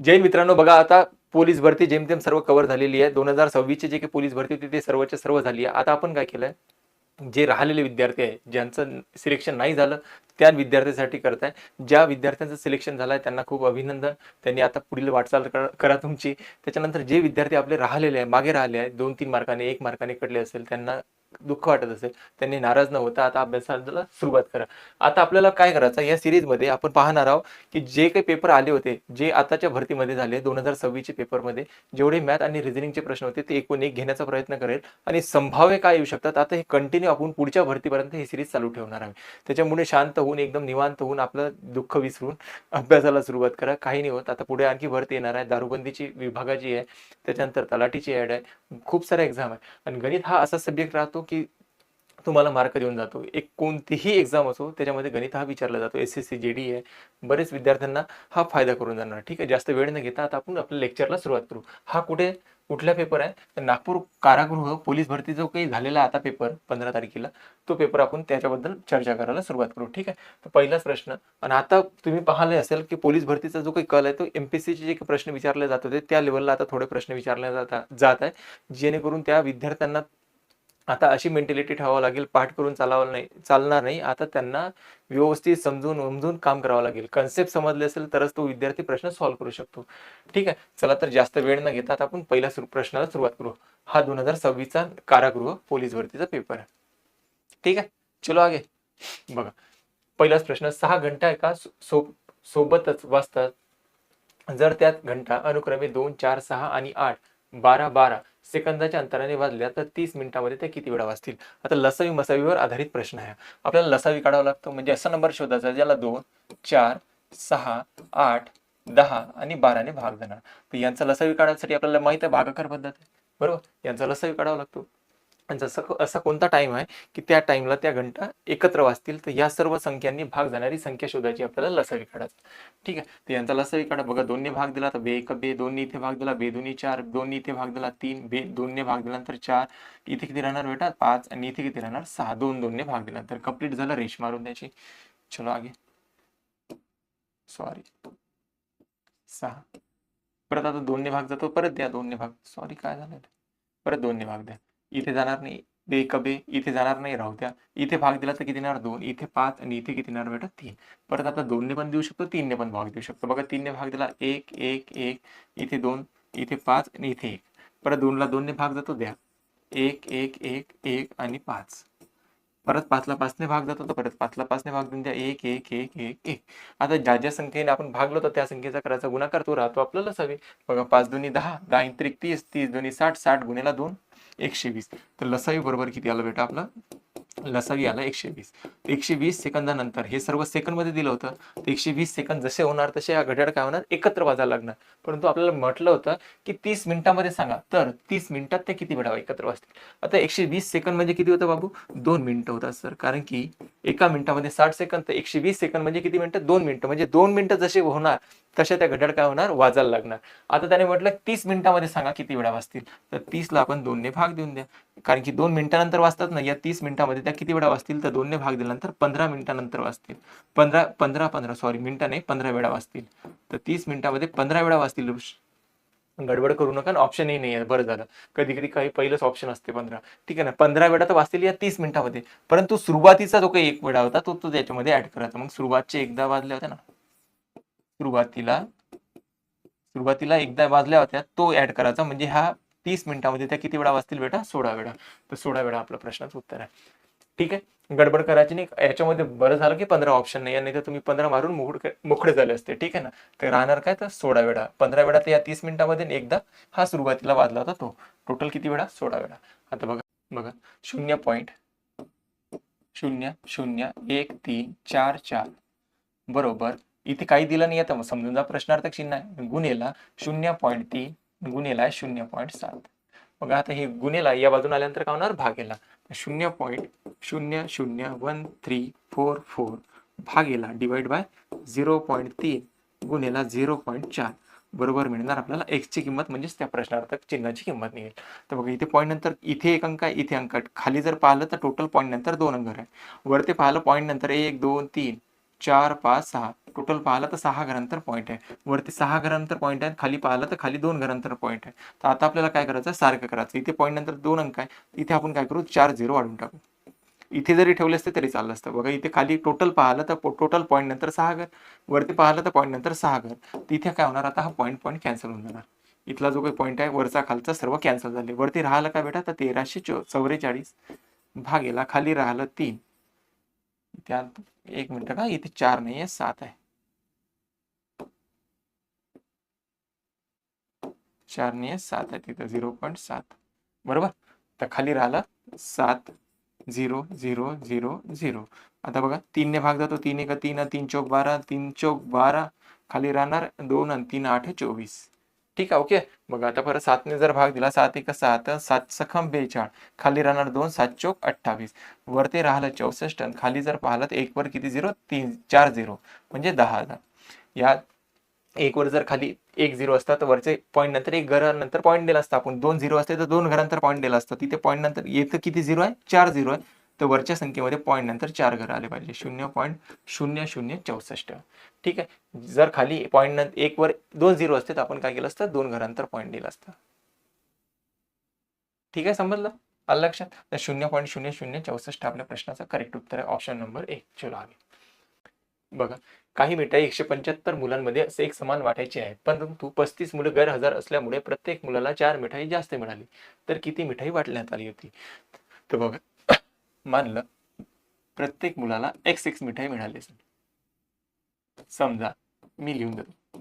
जैन मित्रांनो, बघा आता पोलीस भरती जेमतेम सर्व कव्हर झालेली आहे. 2026 ची जे काही पोलीस भरती होती ते सर्वच्या सर्व झाली आहे. आता आपण काय केलंय, जे राहिलेले विद्यार्थी आहे, ज्यांचं सिलेक्शन नाही झालं त्या विद्यार्थ्यांसाठी करताय. ज्या विद्यार्थ्यांचं सिलेक्शन झालंय त्यांना खूप अभिनंदन. त्यांनी आता पुढील वाटचाल करा तुमची. त्याच्यानंतर जे विद्यार्थी आपले राहिलेले आहे, मागे राहिले आहे, 2-3 मार्काने 1 मार्काने कटले असेल, त्यांना दुःख वाटत असेल, त्यांनी नाराज न होता आता अभ्यासाला सुरुवात करा. आता आपल्याला काय करायचं, या सिरीजमध्ये आपण पाहणार आहोत की जे काही पेपर आले होते, जे आताच्या भरतीमध्ये झाले 2026 च्या पेपरमध्ये जेवढे मॅथ आणि रिझनिंगचे प्रश्न होते ते एकूण एक घेण्याचा प्रयत्न करेल आणि संभाव्य काय येऊ शकतात आता हे कंटिन्यू आपण पुढच्या भरतीपर्यंत ही सिरीज चालू ठेवणार आहे. त्याच्यामुळे शांत होऊन एकदम निवांत होऊन आपलं दुःख विसरून अभ्यासाला सुरुवात करा. काही नाही होत. आता पुढे आणखी भरती येणार आहे, दारूबंदीची विभागाची आहे, त्याच्यानंतर तलाठीची ॲड आहे, खूप सारे एक्झाम आहे. आणि गणित हा असा सब्जेक्ट राहतो की तुम्हाला मार्क देऊन जातो. एक कोणतीही एक्झाम असो त्याच्यामध्ये गणित हा विचारला जातो. SSC JD आहे, बरेच विद्यार्थ्यांना हा फायदा करून जाणार. ठीक आहे, जास्त वेळ न घेता आता आपण आपल्या लेक्चरला सुरुवात करू. हा कुठला पेपर आहे, तर नागपूर कारागृह पोलीस भरती जो काही झालेला आता पेपर 15 तारखेला, तो पेपर आपण त्याच्याबद्दल चर्चा करायला सुरुवात करू. ठीक आहे, तर पहिलाच प्रश्न. आणि आता तुम्ही पाहिले असेल की पोलीस भरतीचा जो काही कल आहे तो MPSC चे जे काही प्रश्न विचारले जात होते त्या लेवलला आता थोडे प्रश्न विचारले जात आहे, जेणेकरून त्या विद्यार्थ्यांना आता अशी मेंटॅलिटी ठेवावं लागेल, पाठ करून चालणार नाही. आता त्यांना व्यवस्थित समजून उमजून काम करावं लागेल. कन्सेप्ट समजले असेल तरच तो विद्यार्थी प्रश्न सॉल्व्ह करू शकतो. ठीक आहे, चला तर जास्त वेळ न घेता आता आपण पहिल्या प्रश्नाला सुरुवात करू. हा 2026 चा कारागृह पोलीस भरतीचा पेपर आहे. ठीक आहे, चलो आगे. बघा, पहिलाच प्रश्न. 6 घंटा एका सोबतच वाजतात जर त्यात घंटा अनुक्रमे 2, 4, 6 आणि 8, 12, 12 सेकंदाच्या अंतराने वाजल्या तर 30 मिनिटांमध्ये त्या किती वेळा वाजतील. आता लसावी मसावीवर आधारित प्रश्न आहे. आपल्याला लसावी काढावा लागतो, म्हणजे असा नंबर शोधायचा ज्याला 2, 4, 6, 8, 10 आणि 12 ने भाग देणार. तर यांचा लसावी काढण्यासाठी आपल्याला माहित आहे भागाकार पद्धत आहे, बरोबर. यांचा लसावी काढावा लागतो. आणि जसं असा कोणता टाइम आहे की त्या टाइमला त्या घंटा एकत्र वाजतील, तर या सर्व संख्यांनी भाग जाणारी संख्या शोधायची, आपल्याला लसावी काढायची. ठीक आहे, तर यांचा लसावी काढा. बघा, 2 ने भाग दिला तर बे 2 ने इथे भाग दिला, बे 2 4, 2 ने इथे भाग दिला 3, बे 2 ने भाग दिल्यानंतर 4, इथे किती राहणार बेटा 5 आणि इथे किती राहणार 6, 2 ने भाग दिल्यानंतर कंप्लीट झालं, रेष मारून द्यायची. चलो आगे. सॉरी 6, परत आता 2 ने भाग जातो, परत द्या 2 ने भाग. सॉरी काय झालं, परत 2 ने भाग द्या. इथे जाणार नाही, बे बे इथे जाणार नाही, राहू द्या. इथे भाग दिला तर किती येणार 2, इथे 5 आणि इथे किती येणार बेटा 3. परत आता 2 ने पण देऊ शकतो, 3 ने पण भाग देऊ शकतो. बघा 3 ने भाग दिला 1 1 1, इथे 2, इथे 5 आणि इथे 1. परत 2 ला 2 ने भाग जातो, द्या 1 1 1 1 आणि 5. परत 5 ला 5 ने भाग जातो, तर परत 5 ला 5 ने भाग देऊन द्या 1 1 1 1 1. आता ज्या ज्या संख्येने आपण भागलो तर त्या संख्येचा करायचा गुणाकार, तो राहतो आपल्याला लसावी. बघा 5 दुनी 10, 10 त्रिक 30, 30 दुनी 60, 60 गुणिला 2 120. तर लसावी बरोबर किती आलं बेटा आपलं, लसावी आला 120. 120 सेकंदानंतर हे सर्व सेकंड मध्ये दिलं होतं, तर 120 सेकंद जसे होणार तसे हा घड्याळ काय होणार, एकत्र वाजायला लागणार. परंतु आपल्याला म्हटलं होतं की 30 मिनिटांमध्ये सांगा, तर 30 मिनिटात ते किती वेळा एकत्र वाजतील. आता 120 सेकंद म्हणजे किती होतं बाबू, 2 मिनिटं होतात सर, कारण की एका मिनिटामध्ये 60 सेकंद, तर 120 सेकंद म्हणजे किती मिनिटं, 2 मिनिटं. म्हणजे 2 मिनिटं जसे होणार तशा त्या घड्याळ काय होणार, वाजायला लागणार. आता त्याने म्हटलं 30 मिनिटांमध्ये सांगा किती वेळा वाजतील, तर 30 ला आपण 2 ने भाग देऊन द्या, कारण की 2 मिनिटानंतर वाजतात ना. या 30 मिनिटांमध्ये त्या किती वेळा वाजतील, तर 2 ने भाग दिल्यानंतर 15 मिनिटानंतर वाजतील. 15 सॉरी मिनिटं नाही, 15 वेळा वाजतील. तर 30 मिनिटांमध्ये 15 वेळा वाजतील. गडबड करू नका, ऑप्शनही नाही आहे, बरं झालं. कधी कधी काही पहिलंच ऑप्शन असते 15. ठीक आहे ना, 15 वेळा तर वाजतील या 30 मिनिटांमध्ये. परंतु सुरुवातीचा जो काही एक वेळा होता तो तो त्याच्यामध्ये ऍड करायचा. मग सुरुवातचे एकदा वाजल्या होत्या ना, सुरुवातीला एकदा वाजल्या होत्या, तो ऍड करायचा. म्हणजे हा 30 मिनिटांमध्ये त्या किती वेळा वाजतील बेटा, 16 वेळा. तर 16 वेळा आपल्या प्रश्नाचं उत्तर आहे. ठीक आहे, गडबड करायची नाही. याच्यामध्ये बरं झालं की 15 ऑप्शन नाही, नाही तर तुम्ही 15 मारून मोकळे झाले असते. ठीक आहे ना, तर राहणार काय, तर 16 वेळा. 15 वेळा तर या 30 मिनिटांमध्ये, एकदा हा सुरुवातीला वाजला होता तो. टोटल किती वेळा, 16 वेळा. आता बघा बघा 0.001344 बरोबर. इथे काही दिलं नाही आता समजून जा, प्रश्नार्थक चिन्ह आहे, गुणेला 0.3 गुणेला 0.7. मग आता हे गुणेला या बाजून आल्यानंतर काय होणार, भागेला. 0.00134 भागेला डिवाइड बाय 0.3 गुणेला 0.4 बरोबर मिळणार आपल्याला x ची किंमत, म्हणजेच त्या प्रश्नार्थक चिन्हाची किंमत निघेल. तर बघा इथे पॉईंट नंतर इथे एक अंक आहे, इथे अंक आहे. खाली जर पाहिलं तर टोटल पॉईंट नंतर 2 अंक आहे. वरती पाहिलं पॉईंट नंतर 1 2 3 4 5 6 टोटल पाहिलं तर 6 घरांतर पॉईंट आहे, वरती 6 घरांतर पॉईंट आहे, खाली पाहिलं तर खाली 2 घरांतर पॉईंट आहे. तर आता आपल्याला काय करायचं, सारखं करायचं. इथे पॉईंट नंतर 2 अंक आहे, इथे आपण काय करू, 4 0 वाढून टाकू. इथे जरी ठेवले असते तरी चाललं असतं. बघा इथे खाली टोटल पाहिलं तर टोटल पॉईंट नंतर 6 घर, वरती पाहिलं तर पॉईंट नंतर 6 घर. तिथे काय होणार, आता हा पॉईंट कॅन्सल होऊन जाणार. इथला जो काही पॉईंट आहे वरचा खालचा सर्व कॅन्सल झाले. वरती राहिलं का बेटा, तर 1344 भागेला खाली राहिलं 3. त्यात 1 मिनिट का, इथे 4 नाही आहे 7 आहे, 4 नाही आहे 7 आहे, तिथं 0.7 बरोबर. तर खाली राहिलं 7 0 0 0 0. आता बघा 3 ने भाग जातो, 3 1 3, 3 चौक 12, 3 चौक 12, खाली राहणार 2 आणि 3 8 24. ठीक आहे, ओके. बघा आता परत 7 ने जर भाग दिला, 7 1 7, 7 सखम 42, खाली राहणार 2, 7 चौक 28, वरती राहिलं 64 आणि खाली जर पाहिलं तर 1 वर किती 0, 3 4 0 म्हणजे 10,000. या 1 वर जर खाली 1 0 असता तर वरचे पॉईंट नंतर 1 घरानंतर पॉईंट दिला असता. आपण 2 0 असते तर 2 घरानंतर पॉईंट दिला असता. तिथे पॉईंट नंतर येतं किती 0 आहे, 4 0 आहे. तर वरच्या संख्येमध्ये पॉईंट नंतर 4 घर आले पाहिजे, 0.0064. ठीक आहे. जर खाली पॉईंट नंतर 1 वर 2 0 असते तर आपण काय केलं असतं, 2 घरानंतर पॉईंट दिला असता. ठीक आहे, समजलं, आलं लक्षात. तर 0.0064 आपल्या प्रश्नाचा करेक्ट उत्तर आहे, ऑप्शन नंबर 1. चलो आगे. बघा, काही मिठाई 175 मुलांमध्ये असे एक समान वाटायची आहे, परंतु 35 मुलं गैरहजर असल्यामुळे प्रत्येक मुलाला 4 मिठाई जास्त मिळाली. तर किती मिठाई वाटण्यात आली होती. तर बघा, मानलं प्रत्येक मुलाला x मिठाई मिळाली असेल. समजा मी लिहून देतो,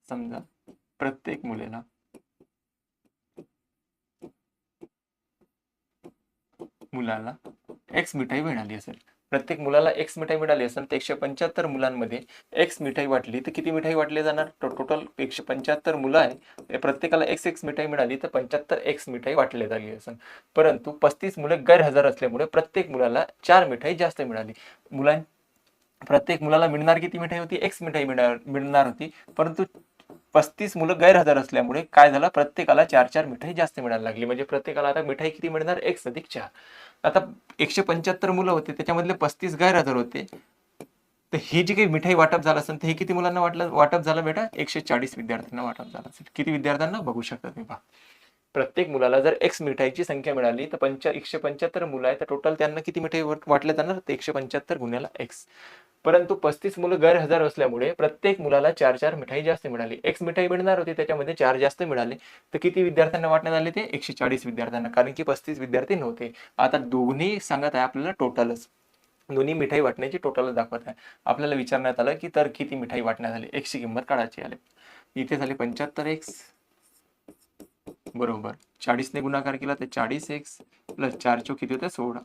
समजा प्रत्येक मुलाला x मिठाई मिळाली असेल. प्रत्येक मुलाला x मिठाई मिळाली असेल तर 175 मुलांमध्ये x मिठाई वाटली तर किती मिठाई वाटली जाणार. टोटल 175 मुलं आहे, प्रत्येकाला x मिठाई मिळाली तर 75 मिठाई वाटली झाली असेल. परंतु 35 मुलं गैरहजर असल्यामुळे प्रत्येक मुलाला 4 मिठाई जास्त मिळाली. प्रत्येक मुलाला मिळणार किती मिठाई होती, x मिठाई मिळणार होती, परंतु 35 मुलं गैरहजर असल्यामुळे काय झालं, प्रत्येकाला 4 मिठाई जास्त मिळायला लागली. म्हणजे प्रत्येकाला आता मिठाई किती मिळणार, x अधिक 4. आता 175 मुलं होते, त्याच्यामधले 35 गैरहजर होते. तर हे जे काही मिठाई वाटप झालं असेल तर हे किती मुलांना वाटप झालं बेटा, 140 विद्यार्थ्यांना वाटप झालं असेल. किती विद्यार्थ्यांना बघू शकता तुम्ही पहा. प्रत्येक मुलाला जर x मिठाईची संख्या मिळाली तर 175 मुलं आहे, तर टोटल त्यांना किती मिठाई वाटले जाणार, 175 गुणिले x. परंतु 35 मुलं गैरहजर असल्यामुळे प्रत्येक मुलाला 4 मिठाई जास्त मिळाली. x मिठाई मिळणार होती, त्याच्यामध्ये 4 जास्त मिळाले. तर किती विद्यार्थ्यांना वाटण्यात आले ते, 140 विद्यार्थ्यांना, कारण की 35 विद्यार्थी नव्हते. आता दोन्ही सांगत आहे आपल्याला टोटलच, दोन्ही मिठाई वाटण्याची टोटल दाखवत आहे. आपल्याला विचारण्यात आलं की तर किती मिठाई वाटण्यात आली, x ची किंमत काढायची आली. इथे झाली 75x बरोबर 40 ने गुणाकार केला तर 40x प्लस 4 चौक किती होते 16.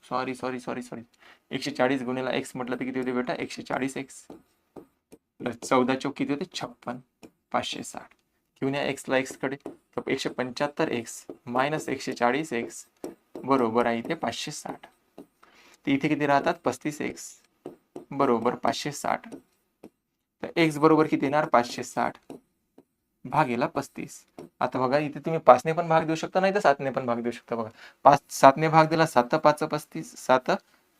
सॉरी 140 गुणिले x म्हटलं तर किती होते बेटा, 140x प्लस 14 चौक किती होते 56, 560. घेऊन या x ला x कडे, तर 175x मायनस 140x बरोबर आहे इथे 560. तर इथे किती राहतात 35x बरोबर 560. तर x बरोबर किती येणार 560 भागेला 35. आता बघा इथे तुम्ही 5 ने पण भाग देऊ शकता, नाही तर 7 ने पण भाग देऊ शकता. बघा 7 ने भाग दिला, 7 5 35, 7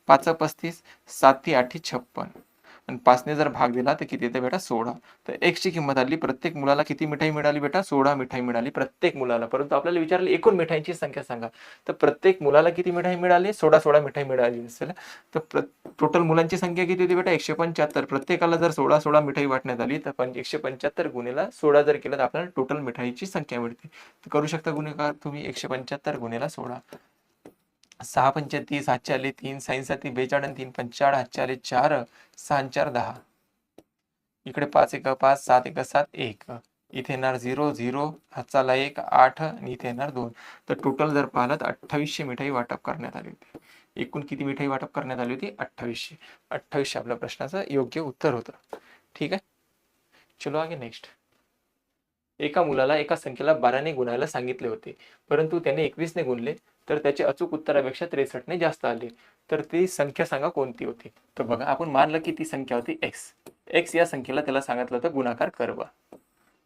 5 35, 7 8 56 आणि 5 ने जर भाग दिला तर किती येते बेटा 16. तर x ची किंमत आली, प्रत्येक मुलाला किती मिठाई मिळाली बेटा, 16 मिठाई मिळाली प्रत्येक मुलाला. परंतु आपल्याला विचारले एकूण मिठाईची संख्या सांगा, तर प्रत्येक मुलाला किती मिठाई मिळाली, 16 मिठाई मिळाली असेल. तर टोटल मुलांची संख्या किती होती बेटा 175. प्रत्येकाला जर 16 मिठाई वाटण्यात आली तर 175 गुणिले 16 जर केलं तर आपल्याला टोटल मिठाईची संख्या मिळते. तर करू शकता गुणाकार तुम्ही, 175 गुणिले 16, 6 पंच 30, हातचे आले 3, साईन 7 42 आणि 3 45, हातचे आले 4, 6 4 10. इकडे 5 1 5, 7 1 7 1, इथे येणार 0 0, हातचा आला 1 8 आणि इथे येणार 2. तर टोटल जर पाहिलं तर 2800 मिठाई वाटप करण्यात आली होती. एकूण किती मिठाई वाटप करण्यात आली होती, 2800. 2800 आपल्या प्रश्नाचं योग्य उत्तर होतं. ठीक आहे, चलो आगे नेक्स्ट. एका मुलाला एका संख्येला 12 ने गुणायला सांगितले होते, परंतु त्याने 21 ने गुणले तर त्याचे अचूक उत्तरापेक्षा 63 ने जास्त आले. तर ती संख्या सांगा कोणती होती. तर बघा आपण मानलं की ती संख्या होती x या संख्येला त्याला सांगितलं होतं गुणाकार कर बा,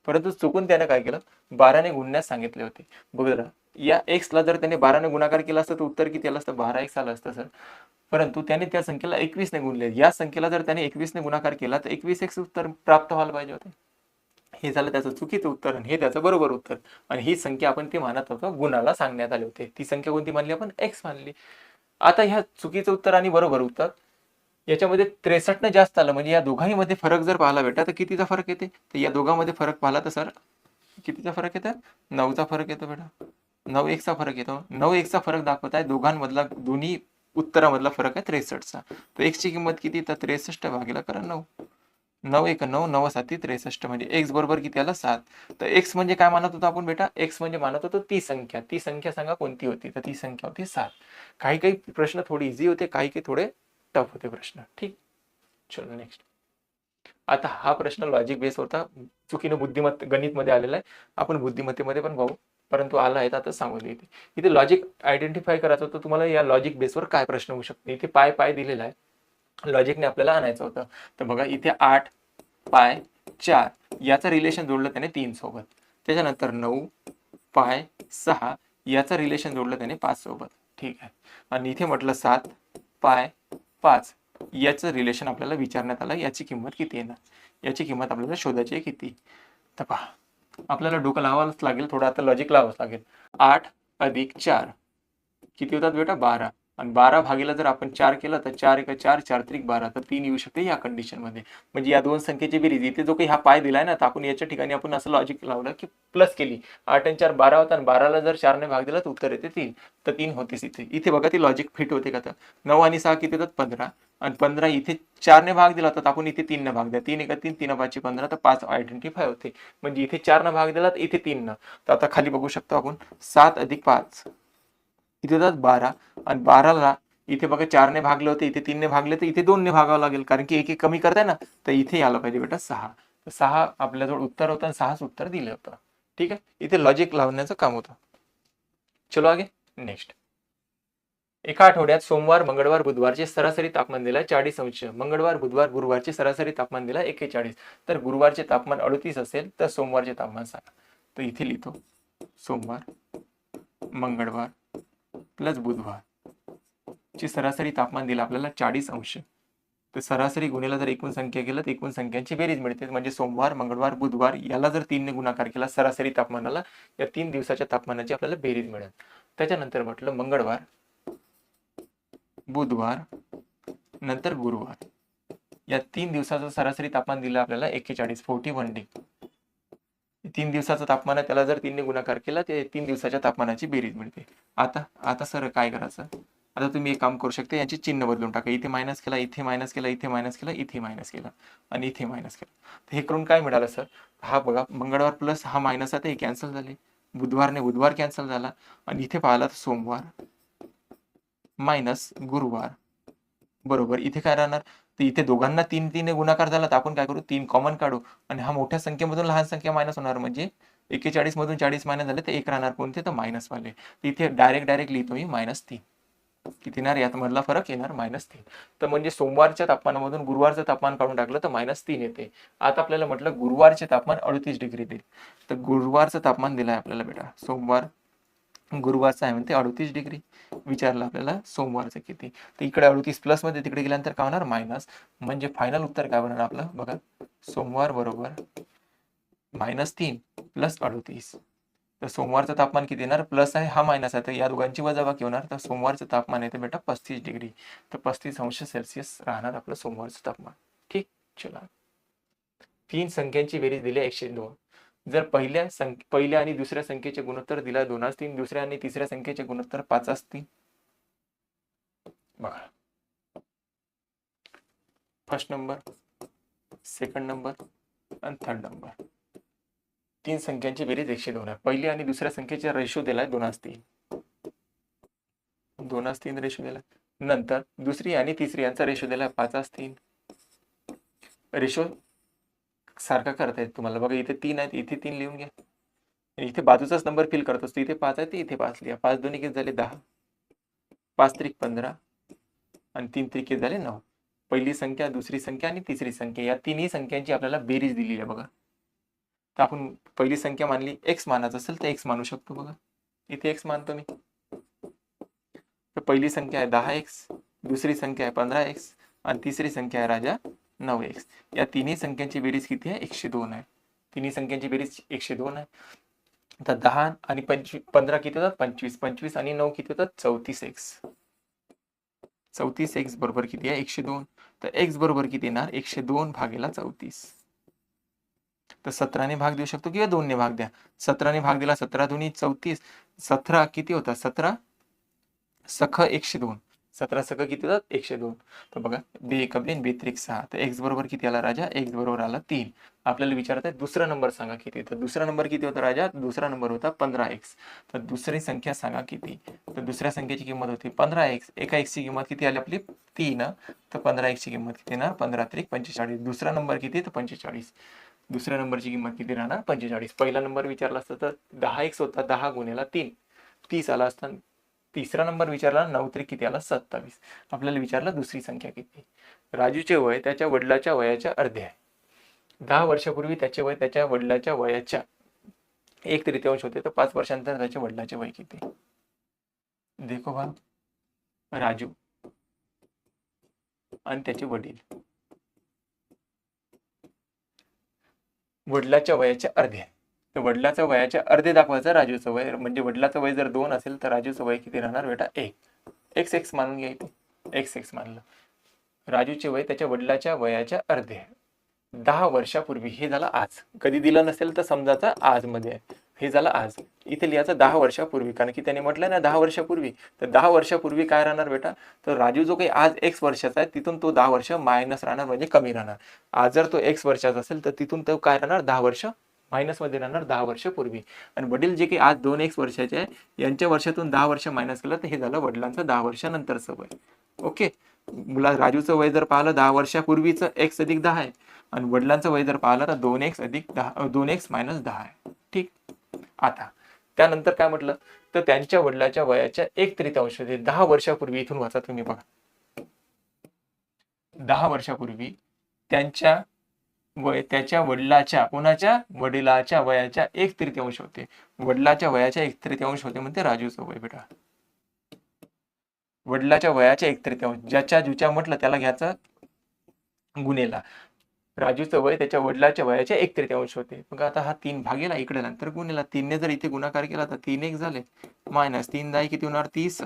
परंतु चुकून त्याने काय केलं, 12 ने गुणण्यास सांगितले होते. बघा या एक्सला जर त्याने 12ने गुणाकार केला असता तर उत्तर किती आलं असतं, 12x आलं असतं सर. परंतु त्याने त्या संख्येला 21ने गुणले. या संख्येला जर त्याने 21ने गुणाकार केला तर 21x उत्तर प्राप्त व्हायला पाहिजे होते. हे झालं त्याचं चुकीचं उत्तर आणि हे त्याचं बरोबर उत्तर. आणि ही संख्या आपण ती मानत होतो गुणाला सांगण्यात आले होते. ती संख्या कोणती मानली आपण, एक्स मानली. आता ह्या चुकीचं उत्तर आणि बरोबर उत्तर याच्यामध्ये 63 जास्त आलं, म्हणजे या दोघांही मध्ये फरक जर पाहायला भेटला तर कितीचा फरक येते, तर या दोघांमध्ये फरक पाहिला तर सर कितीचा फरक येतो, 9चा फरक येतो बेटा. 9 फरक येतो. 9 फरक दाखवत आहे दोघांमधला, दोन्ही उत्तरामधला फरक आहे 63चा. तर एक्सची किंमत किती, तर 63 भागीला करा 9. 9 1 9, 9 7 63, म्हणजे एक्स बरोबर किती आला 7. तर एक्स म्हणजे काय मानत होतो आपण बेटा, एक्स म्हणजे मानत होतो ती संख्या. ती संख्या सांगा कोणती होती, तर ती संख्या होती 7. काही काही प्रश्न थोडे इझी होते, काही काही थोडे टफ होते प्रश्न. ठीक, चलो नेक्स्ट. आता हा प्रश्न लॉजिक बेस होता, चुकीनं बुद्धिमत्ता गणित मध्ये आलेला आहे. आपण बुद्धिमत्तेमध्ये पण पाहू, परंतु आला आहे तर आता सांगू दे. इथे लॉजिक आयडेंटिफाय करायचं होतं तुम्हाला, या लॉजिक बेसवर काय प्रश्न होऊ शकते. इथे पाय पाय दिलेला आहे, लॉजिकने आपल्याला आणायचं होतं. तर बघा इथे 8 पाय 4 याचं रिलेशन जोडलं त्याने 3 सोबत. त्याच्यानंतर 9 पाय 6 याचं रिलेशन जोडलं त्याने 5 सोबत. ठीक आहे. आणि इथे म्हटलं 7 पाय 5 याचं रिलेशन आपल्याला विचारण्यात आलं, याची किंमत किती येणार, याची किंमत आपल्याला शोधायची आहे किती. तर पहा, आपल्याला डोकं लावावंच लागेल, थोडं आता लॉजिक लावावंच लागेल. 8 अधिक 4 किती होतात बेटा, 12. आणि 12 भागीला जर आपण 4 केलं तर 4 1 4 4 3 12, तर 3 येऊ शकते या कंडिशन मध्ये. म्हणजे या दोन संख्येची बेरीज, इथे जो काही हा पाय दिलाय ना, तर आपण याच्या ठिकाणी आपण असं लॉजिक लावलं की प्लस केली. 8 आणि 4 12 होता, आणि 12ला जर 4ने भाग दिला तर उत्तर येते 3. तर 3 होतेच इथे. इथे बघा ती लॉजिक फिट होते का, तर 9 आणि 6 किती होतात, 15. आणि 15 इथे 4ने भाग दिला तर आपण इथे 3ने भाग द्या. 3 1 3 3 5 15, तर 5 आयडेंटिफाय होते. म्हणजे इथे 4ने भाग दिला तर इथे 3. तर आता खाली बघू शकतो आपण, 7 अधिक 5 इथे जातात 12. आणि 12ला इथे बघा 4ने भागले होते, इथे 3ने भागले, तर इथे 2ने भागावं लागेल, कारण की एक एक कमी करताय ना. तर इथे आलं पाहिजे बेटा 6. तर 6 आपल्याजवळ उत्तर होतं आणि 6च उत्तर दिलं होतं. ठीक आहे, इथे लॉजिक लावण्याचं काम होतं. चलो आगे नेक्स्ट. एका आठवड्यात सोमवार मंगळवार बुधवारचे सरासरी तापमान दिला 40°. मंगळवार बुधवार गुरुवारचे सरासरी तापमान दिला 41. तर गुरुवारचे तापमान 38 असेल तर सोमवारचे तापमान सांगा. तर इथे लिहितो सोमवार मंगळवार प्लस बुधवार ची सरासरी तापमान दिलं आपल्याला 40°. तर सरासरी गुणिला जर एकूण संख्या केलं तर एकूण संख्यांची बेरीज मिळते. म्हणजे सोमवार मंगळवार बुधवार याला जर 3ने गुणाकार केला सरासरी तापमानाला, या 3 दिवसाच्या तापमानाची आपल्याला बेरीज मिळेल. त्याच्यानंतर म्हटलं मंगळवार बुधवार नंतर गुरुवार या 3 दिवसाचं सरासरी तापमान दिलं आपल्याला 41 डिग्री. 3 दिवसाचं तापमान आहे, त्याला जर 3ने गुणाकार केला ते 3 दिवसाच्या तापमानाची बेरीज मिळते. आता सर काय करायचं, आता तुम्ही एक काम करू शकता, याची चिन्ह बदलून टाका. इथे मायनस केला, इथे मायनस केला, इथे मायनस केला, इथे मायनस केला आणि इथे मायनस केला. तर हे करून काय मिळालं सर, हा बघा मंगळवार प्लस हा मायनस आहे, हे कॅन्सल झाले. बुधवारने बुधवार कॅन्सल झाला, आणि इथे पाहिला तर सोमवार मायनस गुरुवार बरोबर इथे काय राहणार, तर इथे दोघांना 3 ने गुणाकार झाला, तर आपण काय करू, 3 कॉमन काढू आणि हा मोठ्या संख्येमधून लहान संख्या मायनस होणार. म्हणजे 41 मधून 40 मायनस झाले तर 1 राहणार, कोणते, तर मायनस वाले. इथे डायरेक्ट लिहितो मी -3. किती येणार, यात मधला फरक येणार -3. तर म्हणजे सोमवारच्या तापमानामधून गुरुवारचं तापमान काढून टाकलं तर -3 येते. आता आपल्याला म्हटलं गुरुवारचे तापमान 38 डिग्री देईल. तर गुरुवारचं तापमान दिलं आहे आपल्याला बेटा, सोमवार गुरुवारचं आहे म्हणते 38 डिग्री. विचारलं आपल्याला सोमवारचं किती, तर इकडे 38 प्लस मध्ये तिकडे गेल्यानंतर काय होणार, मायनस. म्हणजे फायनल उत्तर काय होणार आपलं बघा, सोमवार बरोबर -3 प्लस 38. तर सोमवारचं तापमान किती येणार, प्लस आहे हा मायनस आहे, तर या दोघांची वजाबाकी होणार. तर सोमवारचं तापमान येते बेटा 35 डिग्री. तर 35°C राहणार आपलं सोमवारचं तापमान. ठीक, चला. 3 संख्यांची बेरीज दिली 102. जर पहिल्या आणि दुसऱ्या संख्येचे गुणोत्तर दिला 2 दुसऱ्या आणि तिसऱ्या संख्येचे गुणोत्तर 5 असतील. बघा, फर्स्ट नंबर, सेकंड नंबर आणि थर्ड नंबर 3 संख्यांची बेरीज 102 आहे. पहिल्या आणि दुसऱ्या संख्येचा रेशो दिलाय 2:3. 2:3 रेशो दिलाय. नंतर दुसरी आणि तिसरी यांचा रेशो दिलाय 5:3. रेशो सारखा करता येत तुम्हाला. बघा इथे 3 आहेत, इथे 3 लिहून घ्या. इथे बाजूचाच नंबर फिल करत असतो. इथे 5 आहे, ते इथे 5 लिहा. 5 दोन्ही किती झाले 10, 5 त्रिक 15 आणि 3 त्रिक झाले 9. पहिली संख्या, दुसरी संख्या आणि तिसरी संख्या या तिन्ही संख्यांची आपल्याला बेरीज दिलेली आहे बघा. तर आपण पहिली संख्या मानली, x मानायचं असेल तर x मानू शकतो बघा. इथे एक्स मानतो मी. तर पहिली संख्या आहे 10x, दुसरी संख्या आहे 15x आणि तिसरी संख्या आहे राजा 9x. या तिन्ही संख्यांची बेरीज किती आहे? 102 आहे. तिन्ही संख्यांची बेरीज 102 आहे. आता 10 आणि 15 किती होतात? 25. 25 आणि 9 किती होतात? 34x. 34x बरोबर किती आहे? 102. तर x बरोबर किती येणार? 102 भागेला 34. तर 17 ने भाग देऊ शकतो किंवा 2 ने भाग द्या. 17 ने भाग दिला 17 दुनी 34. 17 किती होतात? 17 सख 102. 17 सख किती होतात? 102. तर बघा बे एक बेन बेत्रिक 6. तर एक्स बरोबर किती आला राजा? एक्स बरोबर आला 3. आपल्याला विचारत आहे दुसरा नंबर सांगा किती. तर दुसरा नंबर किती होता राजा? दुसरा नंबर होता 15x. तर दुसरी संख्या सांगा किती. तर दुसऱ्या संख्येची किंमत होती 15x. एका x ची किंमत किती आली आपली? 3. तर 15x ची किंमत किती येणार? 15 त्रिक 45. दुसरा नंबर किती? तर 45. दुसऱ्या नंबरची किंमत किती राहणार? 45. पहिला नंबर विचारला असता तर 10x होता. 10 गुणिला 3 30 आला असता. तिसरा नंबर विचारला 9 त्रिक किती आला? 27. आपल्याला विचारलं दुसरी संख्या किती. राजूचे वय त्याच्या वडिलाच्या वयाच्या अर्धे आहे. 10 वर्षापूर्वी त्याचे वय त्याच्या वडिलाच्या वयाच्या 1/3 होते. तर 5 वर्षांनंतर त्याच्या वडिलाचे वय किती? देखो भाव, राजू आणि त्याचे वडील वडिलाच्या वयाच्या अर्धे आहे. तर वडिलाचं वयाच्या अर्धे दाखवायचं राजूचं वय. म्हणजे वडिलाचं वय जर 2 असेल तर राजूचं वय किती राहणार बेटा? 1. x मानून घ्या इथे. x मानलं. राजूचे वय त्याच्या वडिलाच्या वयाच्या अर्धे. 10 वर्षापूर्वी. हे झालं आज. कधी दिलं नसेल तर समजायचं आज मध्ये आहे. हे झालं आज. इथे लिहायचं 10 वर्षापूर्वी, कारण की त्याने म्हटलं ना 10 वर्षापूर्वी. तर 10 वर्षापूर्वी काय राहणार बेटा? तर राजू जो काही आज x वर्षाचा आहे तिथून तो 10 वर्ष मायनस राहणार, म्हणजे कमी राहणार. आज जर तो x वर्षाचा असेल तर तिथून तो काय राहणार? 10 वर्ष मायनस मध्ये राहणार 10 वर्षापूर्वी. आणि वडील जे काही आज 2x वर्षाचे आहे यांच्या वर्षातून 10 वर्ष मायनस केलं तर हे झालं वडिलांचं 10 वर्षानंतरचं वय. ओके. मुला राजूचं वय जर पाहिलं 10 वर्षापूर्वीचं x अधिक 10 आहे आणि वडिलांचं वय जर पाहिलं तर 2x अधिक 10 2x मायनस 10 आहे. ठीक. आता त्यानंतर काय म्हटलं? तर त्यांच्या वडिलाच्या वयाच्या 1/3 होते. 10 वर्षापूर्वी इथून वाचा तुम्ही बघा. 10 वर्षापूर्वी त्यांच्या वय त्याच्या वडिलाच्या कोणाच्या? वडिलाच्या वयाच्या 1/3 होते. वडिलाच्या वयाच्या 1/3 होते म्हणते राजूचं वय बेटा. वडिलाच्या वयाच्या 1/3. ज्याच्या जुच्या म्हटलं त्याला घ्यायचं गुणेला. राजूचं वय त्याच्या वडिलाच्या वयाच्या 1/3 होते. मग आता हा 3 भागेला इकडे नंतर गुणेला. 3 ने जर इथे गुणाकार केला तर 3 1 झाले मायनस 3 10 किती होणार? 30.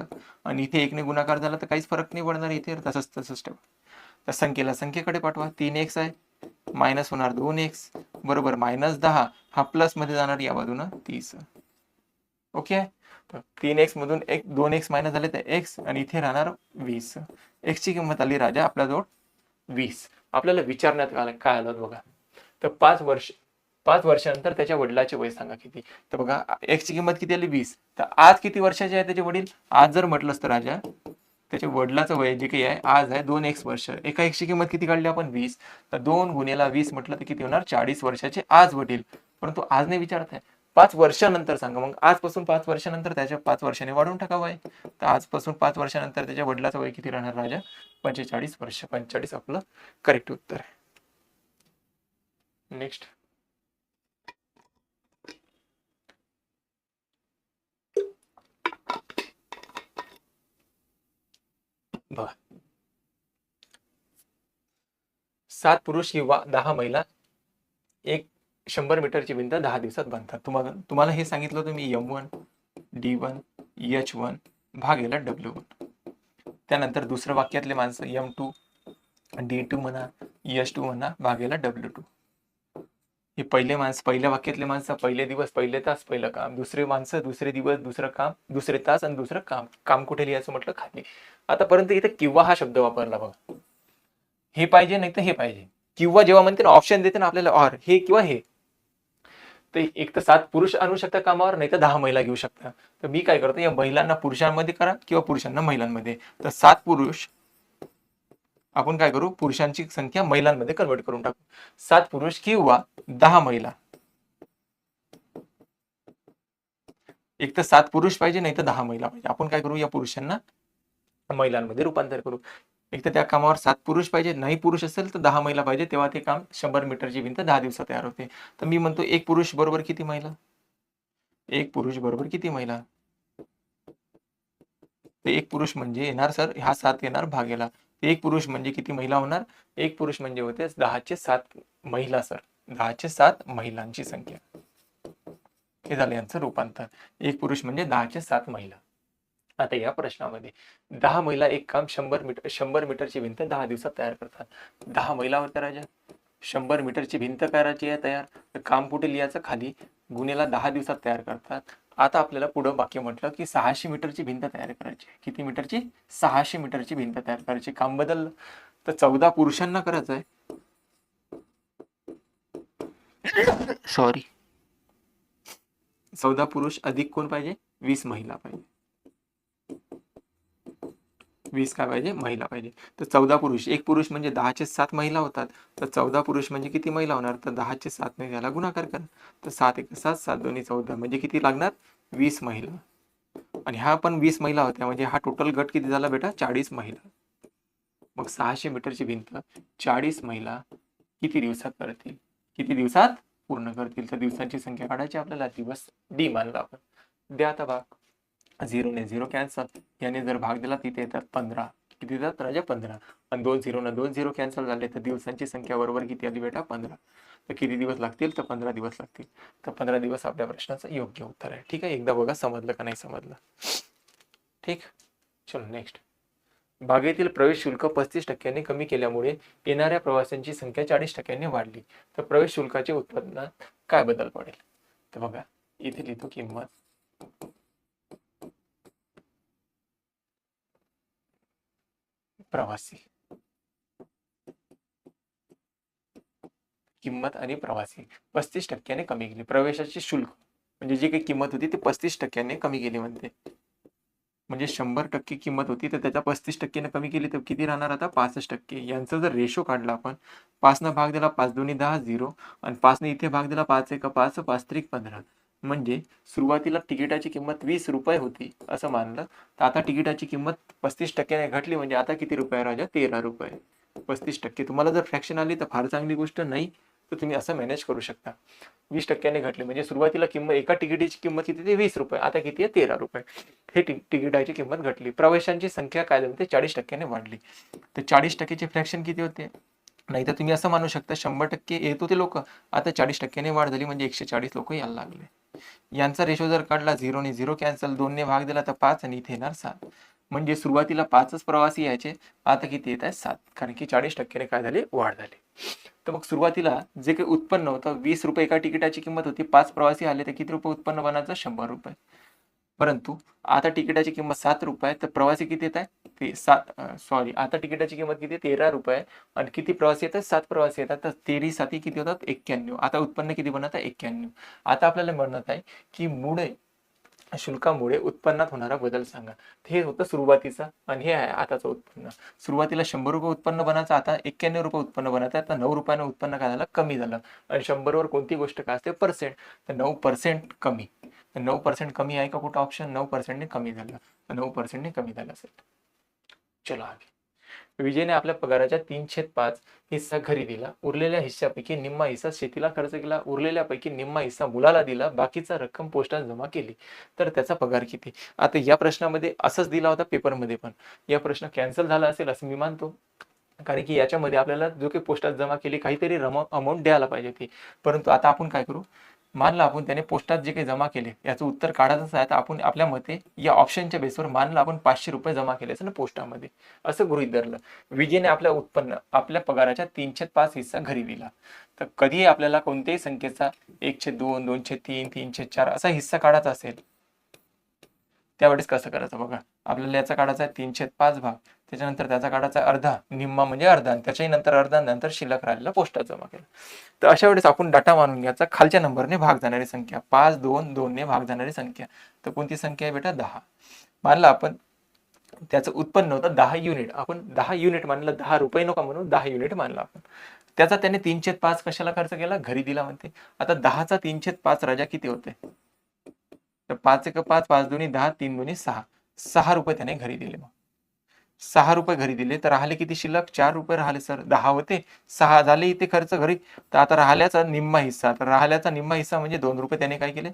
आणि इथे 1 ने गुणाकार झाला तर काहीच फरक नाही पडणार इथे. तसंच ठेवा. तर संख्येला संख्येकडे पाठवा. 3x आहे मायनस होणार 2x बरोबर मायनस 10. हा प्लस मध्ये जाणार या बाजूनं 30. ओके. तर 3x मधून 2x मायनस झाले तर x आणि इथे राहणार 20. x ची किंमत आली राजा आपल्याजवळ 20. आपल्याला विचारण्यात काय आलं बघा. तर 5 वर्षानंतर त्याच्या वडिलाचे वय सांगा किती. तर बघा x ची किंमत किती आली? 20. तर आज किती वर्षाचे आहे त्याचे वडील? आज जर म्हटलं असतं राजा त्याच्या वडिलाचं वय जे काही आहे आज आहे 2x वर्ष. एका x ची किंमत किती काढली आपण? 20. तर 2 गुणिला 20 म्हटलं तर किती होणार? 40 वर्षाचे आज वडील. परंतु आज नाही विचारत आहे. 5 वर्षानंतर सांगा. मग आजपासून 5 वर्षानंतर त्याच्या 5 वर्षाने वाढवून टाका वय. तर आजपासून 5 वर्षानंतर त्याच्या वडिलाचं वय किती राहणार राजा? 45 वर्ष. 45 आपलं करेक्ट उत्तर आहे. नेक्स्ट. बघा 7 पुरुष किंवा 10 महिला एक 100 मीटरची भिंत 10 दिवसात बांधतात. तुम्हाला हे सांगितलं होतं मी M1 D1 H1 भागेला W1. त्यानंतर दुसरं वाक्यातले माणसं M2 D2 म्हणा H2 म्हणा भागेला W2. हे पहिल्या वाक्यातले माणसं पहिले दिवस पहिले तास पहिलं काम, दुसरे माणसं दुसरे दिवस दुसरं काम, दुसरे तास आणि दुसरं काम. काम कुठे लिहायचं म्हटलं? खाली. आतापर्यंत इथे किंवा हा शब्द वापरला बघा. हे पाहिजे नाही तर हे पाहिजे. किंवा जेव्हा म्हणते ना ऑप्शन देते ना आपल्याला ऑर हे किंवा हे, तर एक तर 7 पुरुष आणू शकता कामावर नाही तर 10 महिला घेऊ शकता. तर मी काय करतो या महिलांना पुरुषांमध्ये करा किंवा पुरुषांना महिलांमध्ये. तर 7 पुरुष आपण काय करू? पुरुषांची संख्या महिलांमध्ये कन्वर्ट करून टाकू. 7 पुरुष किंवा 10 महिला. एक तर 7 पुरुष पाहिजे नाही तर 10 महिला पाहिजे. आपण काय करू? या पुरुषांना महिलांमध्ये रूपांतर करू. एक तर त्या कामावर 7 पुरुष पाहिजे, नाही पुरुष असेल तर 10 महिला पाहिजे. तेव्हा ते काम 100 मीटरची भिंत 10 दिवसात तयार होते. तर मी म्हणतो 1 पुरुष बरोबर किती महिला? 1 पुरुष बरोबर किती महिला? तर एक पुरुष म्हणजे येणार सर, हा 7 येणार भागेला. एक पुरुष म्हणजे किती महिला होणार? एक पुरुष म्हणजे होते 10चे 7 महिला सर, 10चे 7 महिलांची संख्या. हे झालं यांचं रूपांतर. एक पुरुष म्हणजे 10चे 7 महिला. आता या प्रश्नामध्ये 10 महिला एक काम 100 मीटरची भिंत 10 दिवसात तयार करतात. 10 महिला होत्या राजा, 100 मीटरची भिंत करायची आहे तयार, तर काम कुठे लिहायचं? खाली. गुन्हेला 10 दिवसात तयार करतात. आता आपल्याला पुढं वाक्य म्हटलं की 600 मीटरची भिंत तयार करायची. किती मीटरची? 600 मीटरची भिंत तयार करायची. काम बदललं, तर 14 पुरुषांना करायचं आहे. सॉरी, 14 पुरुष अधिक कोण पाहिजे? 20 महिला पाहिजे. 20 काय पाहिजे? महिला पाहिजे. तर 14 पुरुष, एक पुरुष म्हणजे 10चे 7 महिला होतात. तर 14 पुरुष म्हणजे किती महिला होणार? तर 10चे 7 ने त्याला गुणाकार करा. तर 7 1 7, 7 2 14, म्हणजे किती लागणार? 20 महिला. आणि हा पण 20 महिला होत्या, म्हणजे हा टोटल गट किती झाला बेटा? 40 महिला. मग 600 मीटरची भिंत 40 महिला किती दिवसात करतील? किती दिवसात पूर्ण करतील? तर दिवसांची संख्या काढायची आपल्याला. दिवस डी मानला आपण. द्या आता भाग. 0 ने 0 कॅन्सल, याने जर भाग दिला तिथे येतात 15. किती येतात राजा? 15. आणि 2 0 ने 2 0 कॅन्सल झाले, तर दिवसांची संख्या बरोबर किती आली बेटा? 15. तर किती दिवस लागतील? तर 15 दिवस लागतील. तर 15 दिवस आपल्या प्रश्नाचं योग्य उत्तर आहे. ठीक आहे, एकदा बघा समजलं का नाही समजलं. ठीक, चलो नेक्स्ट. बागेतील प्रवेश शुल्क 35% कमी केल्यामुळे येणाऱ्या प्रवाशांची संख्या 40% वाढली, तर प्रवेश शुल्काचे उत्पन्नात काय बदल पडेल? तर बघा, इथे लिहितो किंमत, प्रवासी, किंमत आणि प्रवासी 35% कमी केली. प्रवेशाची शुल्क म्हणजे जी काही किंमत होती ती 35% कमी केली म्हणते. म्हणजे 100% किंमत होती, तर त्याच्या 35% कमी केली, तर किती राहणार आता? 65%. यांचा जर रेशो काढला आपण, 5 न भाग दिला, 5 2 10 0, आणि 5 ने इथे भाग दिला, 5 1 5, 5 3 15. म्हणजे सुरुवातीला तिकिटाची किंमत 20 रुपये होती असं मानलं, तर आता तिकिटाची किंमत 35% घटली, म्हणजे आता किती रुपये राजा? 13 रुपये. 35%. तुम्हाला जर फ्रॅक्शन आली तर फार चांगली गोष्ट नाही, तर तुम्ही असं मॅनेज करू शकता. 20% घटले, म्हणजे सुरुवातीला किंमत, एका तिकिटाची किंमत किती? ते 20 रुपये, आता किती आहे? 13 रुपये. हे तिकिटाची किंमत घटली. प्रवेशांची संख्या काय झाली? 40% वाढली. तर 40%चे फ्रॅक्शन किती होते? नाही तर तुम्ही असं मानू शकता 100% येत होते लोक, आता 40% वाढ झाली, म्हणजे 140 लोक यायला लागले. यांचा रेशो जर काढला, 0 ने 0 कॅन्सल, 2 ने भाग दिला तर 5, आणि इथे येणार 7. म्हणजे सुरुवातीला 5च प्रवासी यायचे, आता किती येत आहे? 7, कारण की 40%ने काय झाले? वाढ झाली. तर मग सुरुवातीला जे काही उत्पन्न होतं, 20 रुपये एका तिकिटाची किंमत होती, 5 प्रवासी आले तर किती रुपये उत्पन्न बनायचं? 100 रुपये. परंतु आता तिकिटाची किंमत 7 रुपये, तर प्रवासी किती येत आहे? ते 7, सॉरी, आता तिकिटाची किंमत किती? 13 रुपये, आणि किती प्रवासी येतात? 7 प्रवासी येतात, तर 13 7 किती होतात? 91. आता उत्पन्न किती बनत आहे? 91. आता आपल्याला म्हणत आहे की मुळे शुल्कामुळे उत्पन्नात होणारा बदल सांगा. हे होतं सुरुवातीचा, आणि हे आहे आताचं उत्पन्न. सुरुवातीला 100 रुपये उत्पन्न बनायचं, आता 91 रुपये उत्पन्न बनायचं. आता 9 रुपयानं उत्पन्न काय झालं? कमी झालं. आणि 100 वर कोणती गोष्ट काय असते? पर्सेंट. तर 9% कमी. तर 9% कमी आहे का कुठं ऑप्शन? 9% ने कमी झालं, तर 9% ने कमी झालं असेल. चलो आगे. विजयने आपल्या पगाराच्या 3/5 हिस्सा घरी दिला. उरलेल्या हिस्सापैकी निम्मा हिस्सा शेतीला खर्च केला. उरलेल्यापैकी निम्मा हिस्सा मुलाला दिला. बाकीचा रक्कम पोस्टात जमा केली, तर त्याचा पगार किती? आता या प्रश्नामध्ये असंच दिला होता पेपरमध्ये पण. या प्रश्न कॅन्सल झाला असेल असं मी मानतो, कारण की याच्यामध्ये आपल्याला जो काही पोस्टात जमा केली काहीतरी अमाऊंट द्यायला पाहिजे होती. परंतु आता आपण काय करू? मानलं आपण त्याने पोस्टात जे काही जमा केले याचं उत्तर काढायचं आहे, तर आपण आपल्या मते या ऑप्शनच्या बेसवर मानलं आपण 500 रुपये जमा केले ना पोस्टामध्ये, असं गृहीत धरलं. विजयने आपल्या उत्पन्न, आपल्या पगाराच्या 3/5 हिस्सा घरी दिला. तर कधी आपल्याला कोणत्याही संख्येचा 1/2, 2/3, 3/4 असा हिस्सा काढायचा असेल, त्यावेळेस कसं करायचं बघा. आपल्याला याचा काढायचा आहे 3/5 भाग, त्याच्यानंतर त्याचा काढायचा अर्धा, निम्मा म्हणजे अर्धा, आणि त्याच्याही नंतर अर्धा, नंतर शिल्लक राहिलेला पोस्टात जमा केला. तर अशा वेळेस आपण डाटा मानून घ्यायचा खालच्या नंबरने भाग जाणारी संख्या. 5 2 2 ने भाग जाणारी संख्या, तर कोणती संख्या आहे बेटा? 10. मानलं आपण त्याचं उत्पन्न होतं 10 युनिट, आपण 10 युनिट मानलं, 10 रुपये नका म्हणून 10 युनिट मानलं आपण. त्याचा त्याने 3/5 कशाला खर्च केला? घरी दिला म्हणते. आता 10चा 3/5 राजा किती होते? तर 5 1 5, 5 2 10, 3 2 6, 6 रुपये त्याने घरी दिले. मग 6 रुपये घरी दिले, तर राहिले किती शिल्लक? 4 रुपये राहिले सर. 10 होते, 6 झाले इथे खर्च घरी, तर आता राहिल्याचा निम्मा हिस्सा. तर राहिल्याचा निम्मा हिस्सा म्हणजे 2 रुपये त्याने काय केले?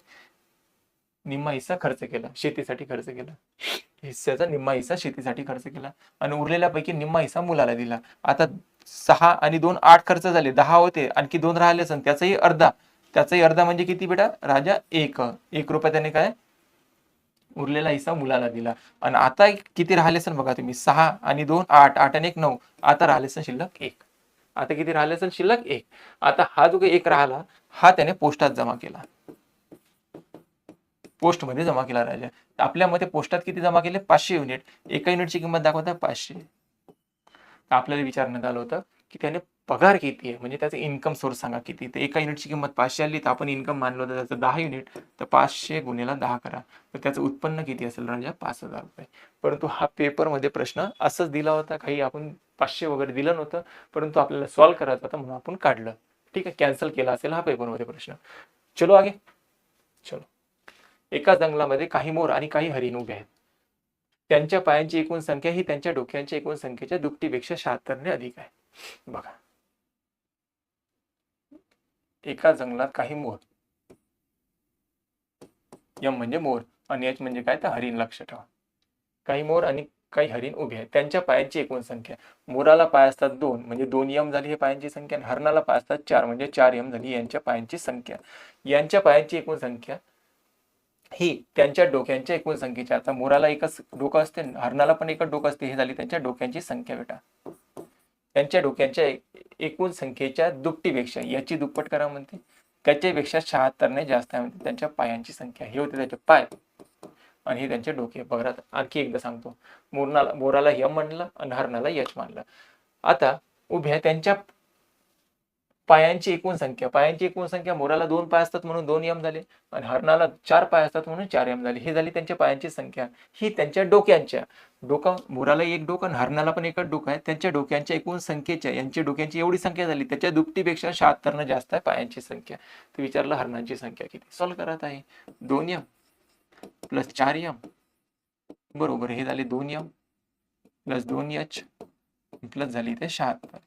निम्मा हिस्सा खर्च केला, शेतीसाठी खर्च केला. हिस्स्याचा निम्मा हिस्सा शेतीसाठी खर्च केला आणि उरलेल्यापैकी निम्मा हिस्सा मुलाला दिला. आता 6 आणि 2 8 खर्च झाले, 10 होते, आणखी 2 राहिले असेल, त्याचाही अर्धा म्हणजे किती बेटा राजा? 1 रुपया त्याने काय उरलेला हिस्सा मुलाला दिला. आणि आता किती राहिले असेल बघा तुम्ही, 6 आणि 2 8, 8 आणि 1 9. आता राहिले असेल शिल्लक 1. आता किती राहिले असेल शिल्लक? 1. आता हा जो काही 1 राहिला हा त्याने पोस्टात जमा केला, पोस्टमध्ये जमा केला राजा. आपल्या मते पोस्टात किती जमा केले? 500 युनिट. एका युनिटची किंमत दाखवता 500. आपल्याला विचारण्यात आलं होतं की त्याने पगार किती आहे, म्हणजे त्याचा इन्कम सोर्स सांगा किती. तर एका युनिटची किंमत 500 आली, तर आपण इन्कम मानलं होतं त्याचं 10 युनिट, तर 500 गुणिले 10 करा, तर त्याचं उत्पन्न किती असेल राजा? 5,000 रुपये. परंतु हा पेपरमध्ये प्रश्न असंच दिला होता, काही आपण 500 वगैरे दिलं नव्हतं, परंतु आपल्याला सॉल्व्ह करायचं होतं म्हणून आपण काढलं. ठीक आहे, कॅन्सल केला असेल हा पेपरमध्ये प्रश्न. चलो आगे. चलो. एका जंगलामध्ये काही मोर आणि काही हरिण उभे आहेत. त्यांच्या पायांची एकूण संख्या ही त्यांच्या डोक्यांच्या एकूण संख्येच्या दुपटीपेक्षा 76 ने अधिक आहे. बघा, एका जंगलात काही मोर, यम म्हणजे मोर आणि एच म्हणजे काय? तर हरिण. लक्ष ठेवा, काही मोर आणि काही हरिण उभे आहेत. त्यांच्या पायांची एकूण संख्या, मोराला पाय असतात 2 म्हणजे 2 यम झाली हे पायांची संख्या, आणि हरणाला पाय असतात 4 म्हणजे 4 यम झाली यांच्या पायांची संख्या. यांच्या पायांची एकूण संख्या ही त्यांच्या डोक्यांच्या एकूण संख्येच्या, आता मोराला एकच डोकं असते, हरणाला पण एकच डोकं असते, हे झाली त्यांच्या डोक्यांची संख्या बेटा. त्यांच्या डोक्यांच्या एकूण संख्येच्या दुपटीपेक्षा, याची दुप्पट करा म्हणते, त्याच्यापेक्षा 76 ने जास्त आहे म्हणते त्यांच्या पायांची संख्या. हे होते त्याचे पाय आणि हे त्यांचे डोके. बघा आणखी एकदा सांगतो, मोराला यम म्हणलं आणि हरणाला यच मानलं. आता उभ्या त्यांच्या पायांची एकूण संख्या, मोराला 2 पाय असतात म्हणून 2 यम झाले, आणि हरणाला 4 पाय असतात म्हणून 4 यम झाले. हे झाली त्यांच्या पायांची संख्या. ही त्यांच्या डोक्यांच्या, मोराला एक डोकं आणि हरणाला पण एकच डोकं आहे, त्यांच्या डोक्यांच्या एकूण संख्येच्या, यांची डोक्यांची एवढी संख्या झाली, त्याच्या दुपटीपेक्षा 76 ने जास्त आहे पायांची संख्या. तर विचारलं हरणांची संख्या किती? सॉल्व्ह करत आहे. 2 यम प्लस 4 यम बरोबर, हे झाले 2 यम प्लस 2 एच प्लस झाली ते 76.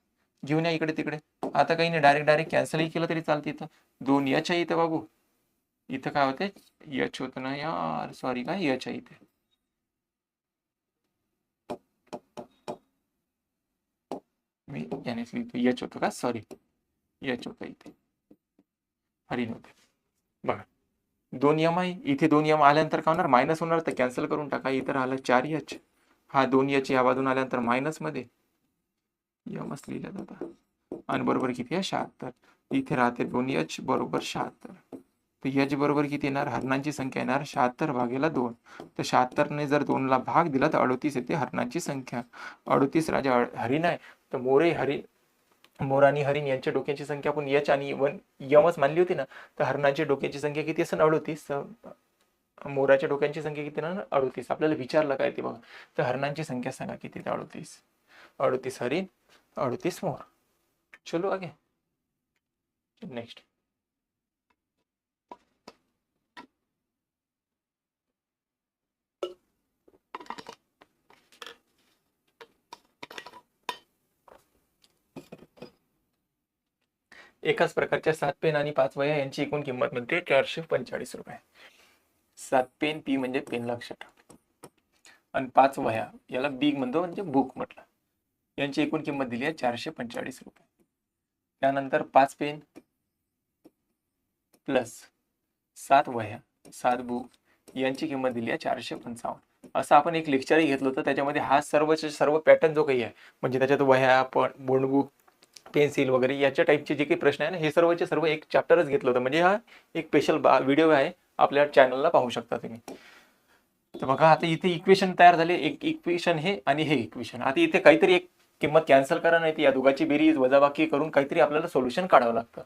घेऊन या इकडे तिकडे. आता काही नाही, डायरेक्ट कॅन्सलही केलं तरी चालते. इथं 2 एच आहे, इथं बाबू इथं काय होते? एच होतं ना यार, सॉरी, काय एच आहे इथे, मी यानेच लिहितो, एच होतं का? सॉरी, एच होतं इथे, हरिण होते. बघा 2 यम आहे इथे, 2 यम आल्यानंतर काय होणार? मायनस होणार, तर कॅन्सल करून टाका. इथं राहिलं 4 एच, हा 2 एच या बाजून आल्यानंतर मायनस मध्ये यमच लिहिलं जातं, आणि बरोबर किती आहे? 76. इथे राहते 2 एच बरोबर 76. तर एच बरोबर किती येणार? हरणांची संख्या येणार 76 भागेला 2. तर 76 ने जर 2 ला भाग दिला तर 38 येते हरणांची संख्या. 38 राजा हरिण आहे, तर मोर आणि हरिण यांच्या डोक्याची संख्या आपण एच आणि यमच मानली होती ना, तर हरणांच्या डोक्याची संख्या किती असेल? 38. मोराच्या डोक्यांची संख्या किती ना? 38. आपल्याला विचारलं काय ते बघा, तर हरणांची संख्या सांगा किती? 38. 38 हरिण, 38 मोर. चलो आगे. नेक्स्ट. एकाच प्रकारच्या 7 पेन आणि 5 वह्या यांची एकूण किंमत म्हणते 445 रुपये. 7 पेन, पी म्हणजे पेन, लक्षात, आणि 5 वह्या, याला बिग म्हणतो म्हणजे बुक म्हटलं, यांची एकूण किंमत दिली आहे 445 रुपये. त्यानंतर 5 पेन प्लस 7 वह्या, 7 बुक यांची किंमत दिली आहे 455. असं आपण एक लेक्चरही घेतलं होतं, त्याच्यामध्ये हा सर्व पॅटर्न जो काही आहे, म्हणजे त्याच्यात वह्या, बोर्डबुक, पेन्सिल वगैरे याच्या टाईपचे जे काही प्रश्न आहे ना, हे सर्वचे सर्व एक चॅप्टरच घेतलं होतं. म्हणजे हा एक स्पेशल व्हिडिओ आहे, आपल्या चॅनलला पाहू शकता तुम्ही. तर बघा आता इथे इक्वेशन तयार झाले, एक इक्वेशन हे आणि हे इक्वेशन. आता इथे काहीतरी एक किंमत कॅन्सल करा, नाही या दोघांची बेरीज वजाबाकी करून काहीतरी आपल्याला सोल्युशन काढावं लागतं.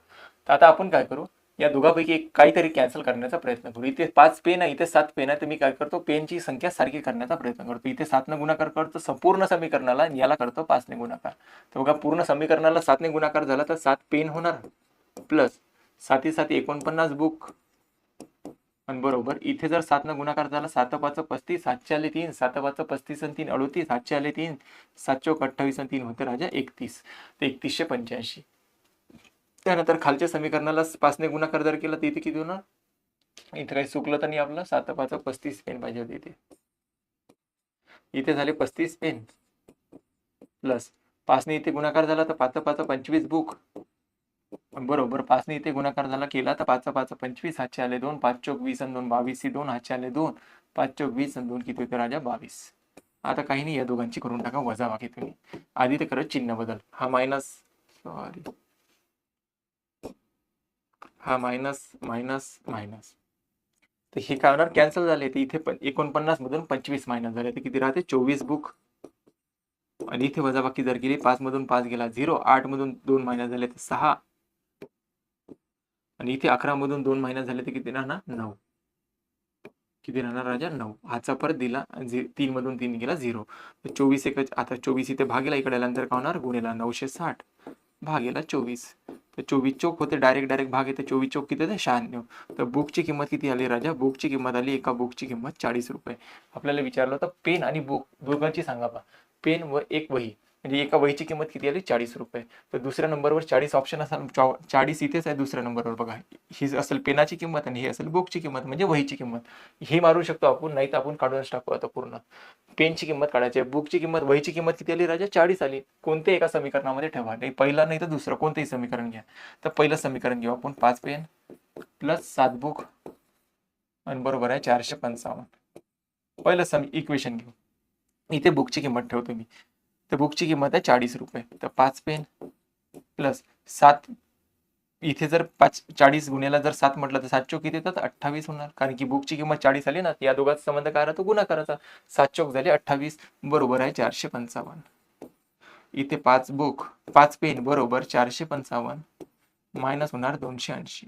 तर आता आपण काय करू, या दोघांपैकी एक काहीतरी कॅन्सल करण्याचा प्रयत्न करू. इथे 5 पेन आहे, इथे 7 पेन आहे, तर मी काय करतो, पेनची संख्या सारखी करण्याचा प्रयत्न करतो. इथे 7 ने गुणाकार करतो संपूर्ण समीकरणाला, आणि याला करतो 5 ने गुणाकार. तर बघा पूर्ण समीकरणाला 7 ने गुणाकार झाला तर 7 पेन होणार प्लस 7 7 49 बुक, आणि बरोबर इथे जर 7 ने गुणाकार झाला 7 5 35, 7 आले 3, 7 5 35 आणि 3 38, 7 आले 3, 7 28 आणि 3 होते राजा 31. तर 3185. त्यानंतर खालच्या समीकरणाला 5 ने गुणाकार जर केला तर इथे किती होणार? इथे काही चुकलं तर नाही आपलं. 7 5 35 पेन पाहिजे होते इथे. इथे झाले 35 पेन प्लस 5ने इथे गुणाकार झाला तर 5 5 25 बुक बरोबर. 5ने इथे गुणाकार झाला केला तर 5 5 25 हातचे आले 2, 5 चोक 20 आणि 2 22 ही 2 हातचे आले 2, 5 चोक 20 आणि 2 किती होते राजा 22. आता काही नाही, या दोघांची करून टाका वजाबाकी तुम्ही. आधी तर करत चिन्ह बदल. हा मायनस, सॉरी, हा मायनस मायनस मायनस, तर हे काय होणार कॅन्सल झाले. तर इथे 49 मधून 25 मायनस झाले तर किती राहते 24 बुक. आणि इथे वजाबाकी जर केली 5 मधून 5 गेला 0, 8 मधून 2 मायनस झाले तर 6, आणि इथे 11 मधून 2 मायनस झाले तर किती राहणार 9. किती राहणार राजा 9. हाचा परत दिला 3 मधून 3 गेला 0. तर 24 एक, आता 24 इथे भागेला इकडे आल्यानंतर काय होणार गुणेला 960 भागेला 24. तर 24 चौक होते डायरेक्ट भाग येते. 24 चौक किती होते 96. तर बुकची किंमत किती आली राजा, बुकची किंमत आली, एका बुकची किंमत 40 रुपये. आपल्याला विचारलं होतं पेन आणि बुक दोघांची सांगा बा. पेन व एक वही म्हणजे एका वहीची किंमत किती आली 40 रुपये. तर दुसऱ्या नंबरवर 40 ऑप्शन असेल, 40 इथेच आहे दुसऱ्या नंबरवर बघा. ही असेल पेनाची किंमत आणि ही असेल बुकची किंमत म्हणजे वहीची किंमत. हे मारू शकतो आपण, नाही तर आपण काढूनच टाकू आता पूर्ण. पेनची किंमत काढायची, बुकची किंमत, वहीची किंमत किती आली राजा 40 आली. कोणत्या एका समीकरणामध्ये ठेवा, नाही पहिला नाही तर दुसरं कोणतंही समीकरण घ्या. तर पहिलं समीकरण घेऊ आपण 5 पेन प्लस 7 बुक आणि बरोबर आहे 455. पहिलं इक्वेशन घेऊ. इथे बुकची किंमत ठेवतो मी. तर बुकची किंमत आहे 40 रुपये. तर 5 पेन प्लस 7, इथे जर 40 गुन्ह्याला जर 7 म्हटलं तर 7 चोक किती येतात 28 होणार, कारण की बुकची किंमत 40 आली ना. या दोघांचा संबंध काय राहतो गुणाकाराचा. 7 चोक झाले 28 बरोबर आहे 455. इथे 5 बुक 5 पेन बरोबर 455 मायनस होणार 280.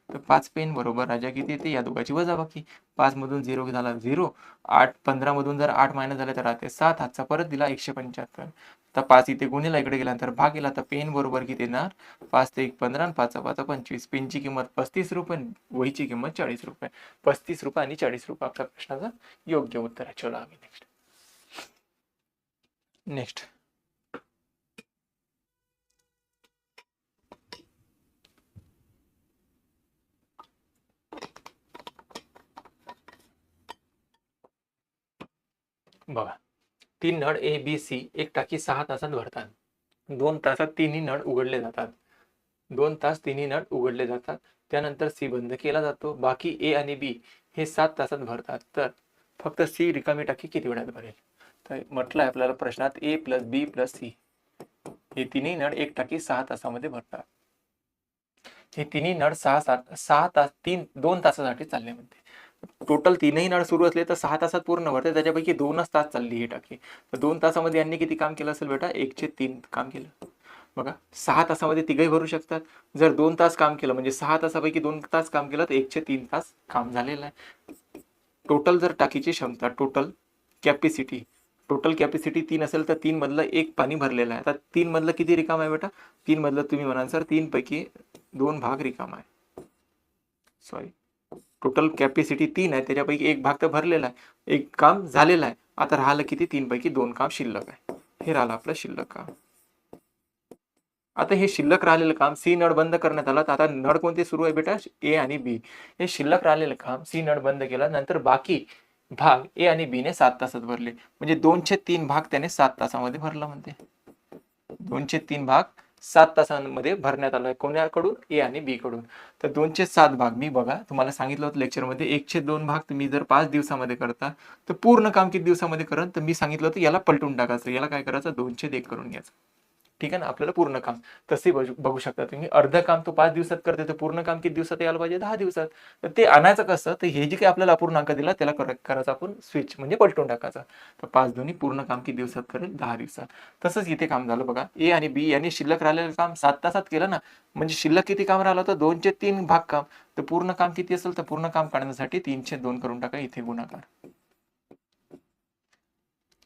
तर 5 पेन बरोबर राजा किती येते या दोघांची वजाबाकी. 5 मधून 0 झाला 0, 15 मधून जर 8 मायनस झाले तर राहते 7, हातचा परत दिला 175. तर 5 इथे गुन्हेला इकडे गेल्यानंतर भाग गेला तर पेन बरोबर किती येणार 5 ते 1 15 आणि 5 5 25. पेनची किंमत 35 रुपये, वहीची किंमत 40 रुपये. 35 रुपये आणि 40 रुपये आपल्या प्रश्नाचं योग्य उत्तर आहे. चला आम्ही नेक्स्ट बघा. 3 नळ ए बी सी एक टाकी 6 तासात भरतात. 2 तासात तिन्ही नळ उघडले जातात. 2 तास तिन्ही नळ उघडले जातात. त्यानंतर सी बंद केला जातो. बाकी ए आणि बी हे 7 तासात भरतात. तर फक्त सी रिकामी टाकी किती वेळात भरेल. तर म्हटलंय आपल्याला प्रश्नात ए प्लस बी प्लस सी हे तिन्ही नळ एक टाकी 6 तासामध्ये भरतात. हे तिन्ही नळ 6 तास 2 तासासाठी चालले म्हणते. टोटल तीनही नळ सुरू असले तर 6 तासात पूर्ण भरते. त्याच्यापैकी 2च तास चालली ही टाकी. तर 2 तासामध्ये यांनी किती काम केलं असेल बेटा 1/3 काम केलं. बघा 6 तासामध्ये तिघही भरू शकतात. जर 2 तास काम केलं म्हणजे 6 तासापैकी 2 तास काम केलं तर 1/3 तास काम झालेलं आहे. टोटल जर टाकीची क्षमता टोटल कॅपॅसिटी 3 असेल तर 3 मधलं 1 पाणी भरलेलं आहे. आता 3 मधलं किती रिकाम आहे बेटा 3 मधलं तुम्ही म्हणाल सर 3 पैकी 2 भाग रिकाम आहे. सॉरी, टोटल कॅपॅसिटी 3 आहे त्याच्यापैकी 1 भाग तर भरलेला आहे, 1 काम झालेलं आहे. आता राहिलं किती 3 पैकी 2 काम शिल्लक आहे. हे राहिलं आपलं शिल्लक काम. आता हे शिल्लक राहिलेलं काम सी नळ बंद करण्यात आला. तर आता नळ कोणते सुरू आहे बेटा ए आणि बी. हे शिल्लक राहिलेलं काम सी नळ बंद केला नंतर बाकी भाग ए आणि बी ने 7 तासात भरले. म्हणजे 2/3 भाग त्याने 7 तासामध्ये भरला म्हणते. 2/3 भाग 7 तासांमध्ये भरण्यात आलाय कोणाकडून ए आणि बी कडून. तर 2/7 भाग मी बघा तुम्हाला सांगितलं होतं लेक्चरमध्ये 1/2 भाग तुम्ही जर 5 दिवसामध्ये करता तर पूर्ण काम किती दिवसामध्ये करा. तर मी सांगितलं होतं याला पलटून टाकायचं, याला काय करायचं 2/1 करून घ्यायचं. ठीक आहे ना. आपल्याला पूर्ण काम तसे बघू शकता तुम्ही. अर्ध काम तो 5 दिवसात करते तर पूर्ण काम किती दिवसात यायला पाहिजे 10 दिवसात. तर ते आणायचं कसं, तर हे जे काही आपल्याला अपूर्णांक दिला त्याला करायचं आपण स्विच म्हणजे पलटून टाकायचा. तर 5 दोन्ही पूर्ण काम किती दिवसात करेल 10 दिवसात. तसंच इथे काम झालं बघा. ए आणि बी यांनी शिल्लक राहिलेलं काम 7 तासात केलं ना. म्हणजे शिल्लक किती काम राहिलं होतं 2/3 भाग काम. तर पूर्ण काम किती असेल तर पूर्ण काम काढण्यासाठी 3/2 करून टाका. इथे गुणाकार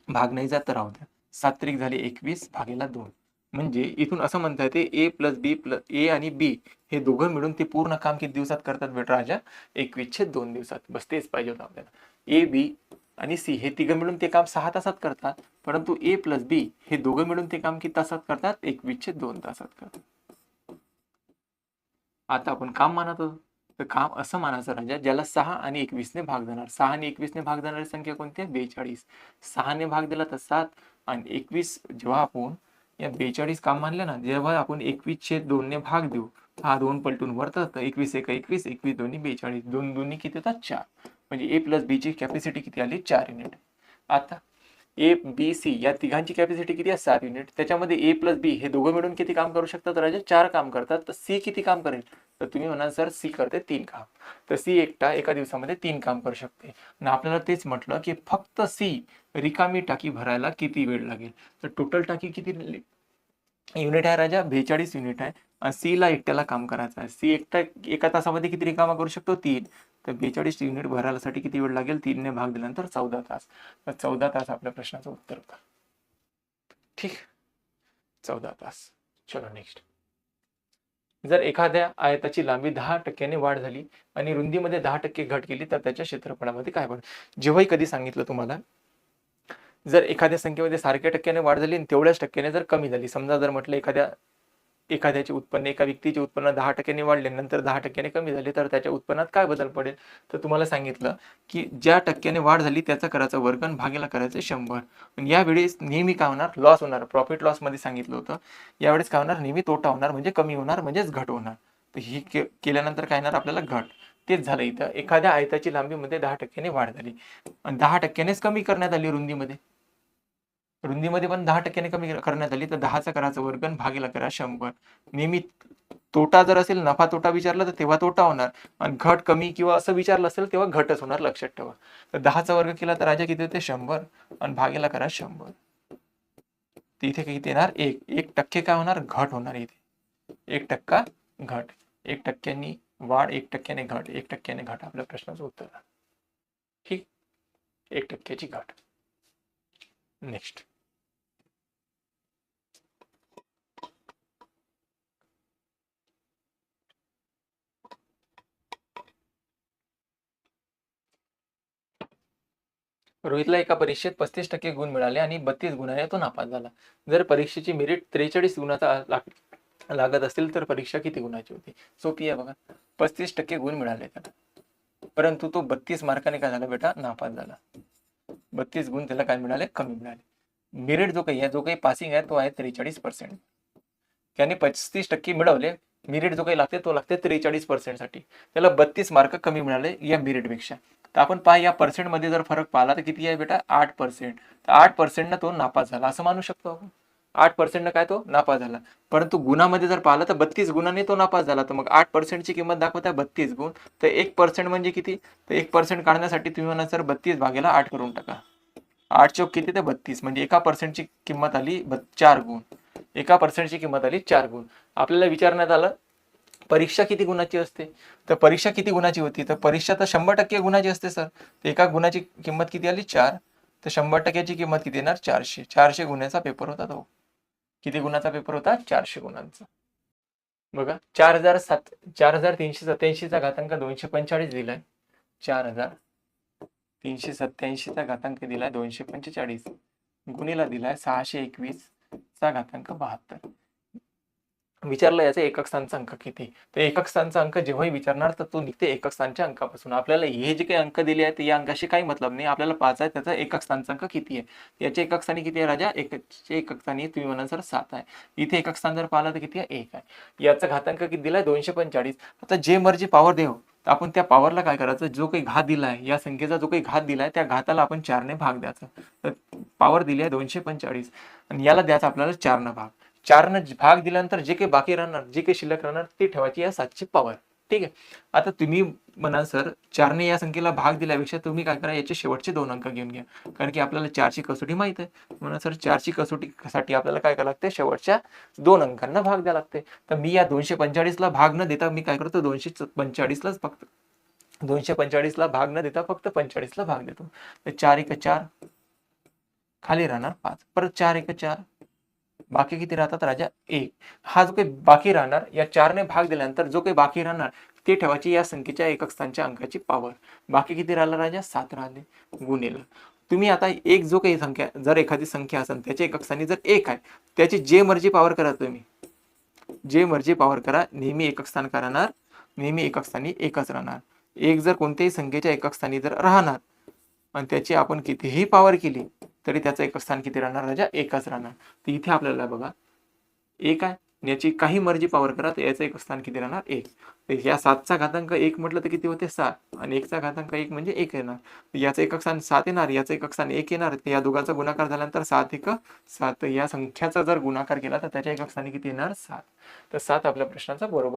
भाग नाही जात तर राहू द्या. 7 त्रिक झाले 21 भागेला 2. म्हणजे इथून असं म्हणता येते ए प्लस बी प्लस ए आणि बी हे दोघं मिळून ते पूर्ण काम किती दिवसात करतात बेटा राजा 21/2 दिवसात. बस तेच पाहिजे होतं आपल्याला. ए बी आणि सी हे तिघं मिळून ते काम 6 तासात करतात. परंतु ए प्लस बी हे दोघं मिळून ते काम किती तासात करतात 21/2 तासात करतात. आता आपण काम मानत आहोत तर काम असं मानायचं राजा ज्याला 6 आणि 21 ने भाग देणार. 6 आणि 21 ने भाग देणारी संख्या कोणती आहे? 42. 6 ने भाग दिला तर 7 आणि 21 जेव्हा आपण या 42 काम मानले ना, जेव्हा आपण 21/2 ने भाग देऊ, हा 2 पलटून वरतात, 21 एक 21, 21 दोन्ही 42, 2 दोन्ही किती होतात? 4. म्हणजे A प्लस B ची कॅपॅसिटी किती आली? 4 युनिट. आता ए बी सी या तिघांची कॅपॅसिटी किती आहे? 7 युनिट. त्याच्यामध्ये ए प्लस बी हे दोघं मिळून किती काम करू शकतात राजा? 4 काम करतात. तर सी किती काम करेल? तर तुम्ही म्हणाल सर सी करते 3 काम. तर सी एकटा एका दिवसामध्ये 3 काम करू शकते. आणि आपल्याला तेच म्हटलं की फक्त सी रिकामी टाकी भरायला किती वेळ लागेल? तर टोटल टाकी किती युनिट आहे राजा? 42 युनिट आहे. सी ला एकट्याला काम करायचं आहे. सी एकटा एका तासामध्ये किती रिकामा करू शकतो? 3. तर 42 युनिट भरायसाठी किती वेळ लागेल? 3 ने भाग दिल्यानंतर 14 तास. तर 14 तास आपल्या प्रश्नाचं उत्तर होतं. ठीक, 14 तास. चलो नेक्स्ट. जर एखाद्या आयताची लांबी 10% वाढ झाली आणि रुंदीमध्ये 10% घट केली तर त्याच्या क्षेत्रफळामध्ये काय बनेल? जेव्हाही कधी सांगितलं तुम्हाला, जर एखाद्या संख्येमध्ये सारख्या टक्क्याने वाढ झाली आणि तेवढ्याच टक्क्याने जर कमी झाली, समजा जर म्हटलं एखाद्याचे उत्पन्न, एका व्यक्तीचे उत्पन्न 10% वाढले नंतर 10% कमी झाले तर त्याच्या उत्पन्नात काय बदल पडेल? तर तुम्हाला सांगितलं की ज्या टक्क्याने वाढ झाली त्याचा करायचं वर्ग आणि भागीला करायचं 100. पण यावेळेस नेहमी काय होणार? लॉस होणार. प्रॉफिट लॉस मध्ये सांगितलं होतं. यावेळेस काय होणार? नेहमी तोटा होणार, म्हणजे कमी होणार, म्हणजेच घट होणार. तर ही केल्यानंतर काय येणार आपल्याला? घट. तेच झालं इथं. एखाद्या आयताची लांबीमध्ये 10% वाढ झाली आणि 10%नेच कमी करण्यात आली रुंदीमध्ये पण 10% कमी करण्यात आली. तर 10चा करायचं वर्ग आणि भागीला करा 100. नेहमी तोटा जर असेल, नफा तोटा विचारला तर तेव्हा तोटा होणार, आणि घट कमी किंवा असं विचारलं असेल तेव्हा घटच होणार, लक्षात ठेवा. तर 10चा वर्ग केला तर राजा किती होते? 100 आणि भागीला करा 100. इथे किती येणार? 1% काय होणार? घट होणार इथे. 1% घट. 1%नी वाढ, 1%ने घट, 1%ने घट आपल्या प्रश्नाचं उत्तर. ठीक, 1%ची घट. नेक्स्ट. रोहितला एका परीक्षेत 35% गुण मिळाले आणि 32 गुणांनी तो नापास झाला. जर परीक्षेची मेरिट 43 गुणाचा लागत असेल तर परीक्षा किती गुणाची होती? सोपी आहे बघा. 35% गुण मिळाले त्याला, परंतु तो 32 मार्काने काय झाला बेटा? नापास झाला. 32 गुण त्याला काय मिळाले? कमी मिळाले. मेरिट जो काही पासिंग आहे तो आहे 43%. त्याने 35% मिळवले. मेरिट जो काही लागते तो लागते 43% साठी. त्याला 32 मार्क कमी मिळाले या मेरिटपेक्षा. तर आपण पहा या पर्सेंटमध्ये जर फरक पाहिला तर किती आहे बेटा? 8%. तर 8% तो नापास झाला असं मानू शकतो आपण. 8% काय तो नापास झाला. परंतु गुणामध्ये जर पाहिलं तर 32 गुणांनी तो नापास झाला. तर मग 8%ची किंमत दाखवत आहे 32 गुण. तर 1% म्हणजे किती? तर 1% काढण्यासाठी तुम्ही म्हणा सर 32 भागेला 8 करून टाका. 8 चौक किती? ते 32. म्हणजे एका पर्सेंटची किंमत आली 4 गुण. एका पर्सेंटची किंमत आली 4 गुण. आपल्याला विचारण्यात आलं परीक्षा किती गुणाची असते? तर परीक्षा किती गुणाची होती? तर परीक्षा तर 100% गुणाची असते सर. तर एका गुणाची किंमत किती आली? 4. तर 100%ची किंमत किती येणार? 400. 400 गुणाचा पेपर होता तो. किती गुणाचा पेपर होता? 400 गुणांचा. बघा 4387 चा घातांक 245 दिलाय. 4387 चा घातांक दिलाय 245 गुणिला दिलाय 621 चा घातांक 72. विचारलं याचा एकक स्थानचा अंक किती? तर एकक स्थानचा अंक जेव्हाही विचारणार तर तो निघते एकक स्थानच्या अंकापासून. आपल्याला हे जे काही अंक दिले आहेत या अंकाशी काही मतलब नाही. आपल्याला पाहायचा आहे त्याचा एकक स्थानचा अंक किती आहे. याच्या एकक स्थानी किती आहे राजा? एकक स्थानी तुम्ही म्हणाल सर 7 आहे. इथे एकक स्थान जर पाहिलं तर किती आहे? 1 आहे. याचा घातांक किती दिलाय? 245. आता जे मर्जी पॉवर देऊ तर आपण त्या पॉवरला काय करायचं? जो काही घात दिलाय, या संख्येचा जो काही घात दिलाय त्या घाताला आपण 4 ने भाग द्यायचा. तर पॉवर दिली आहे 245 आणि याला द्यायचा आपल्याला 4 ने भाग. 4 ने भाग दिल्यानंतर जे काही बाकी राहणार, जे काही शिल्लक राहणार ते ठेवायची या 7ची पॉवर. ठीक आहे. आता तुम्ही म्हणाल सर 4 ने या संख्येला भाग दिल्यापेक्षा तुम्ही काय करा? याचे शेवटचे 2 अंक घेऊन घ्या, कारण की आपल्याला 4ची कसोटी माहित आहे. म्हणून सर 4ची कसोटीसाठी आपल्याला काय करावं लागते? शेवटच्या 2 अंकांना भाग द्यावा लागते. तर मी या 245 ला भाग न देता मी काय करतो? 245 लाच फक्त 245 ला भाग न देता फक्त 45 ला भाग देतो. तर 4 1 4 खाली राहणार 5. परत 4 1 4 बाकी किती राहतात राजा? 1. हा जो काही बाकी राहणार या 4 ने भाग दिल्यानंतर जो काही बाकी राहणार ते ठेवायची या संख्येच्या एकक स्थानच्या अंकाची पॉवर. बाकी किती राहिला राजा? 7 राहिले. गुणिले तुम्ही आता एक जो काही संख्या, जर एखादी संख्या असेल त्याच्या एकक स्थानी जर 1 आहे त्याची जे मर्जी पॉवर करा तुम्ही. जे मर्जी पॉवर करा, नेहमी एकक स्थान काय राहणार? नेहमी एकक स्थानी एकच राहणार. एक जर कोणत्याही संख्येच्या एकक स्थानी जर राहणार आणि त्याची आपण कितीही पॉवर केली तरी त्याचं एकक स्थान किती राहणार राजा? एकच राहणार. तर इथे आपल्याला बघा एक आहे, याची काही मर्जी पॉवर करा तर याचं एकक स्थान किती राहणार? 1. तर या 7चा घातांक 1 म्हटलं तर किती होते? 7 आणि 1चा घातांक 1 म्हणजे 1 येणार. तर याचं एकक स्थान 7 येणार, याचं एकक स्थान 1 येणार. तर या दोघांचा गुणाकार झाल्यानंतर 7 1 7. या संख्याचा जर गुणाकार केला तर त्याच्या एकक स्थानी किती येणार? 7. तर 7 आपल्या प्रश्नाचा बरोबर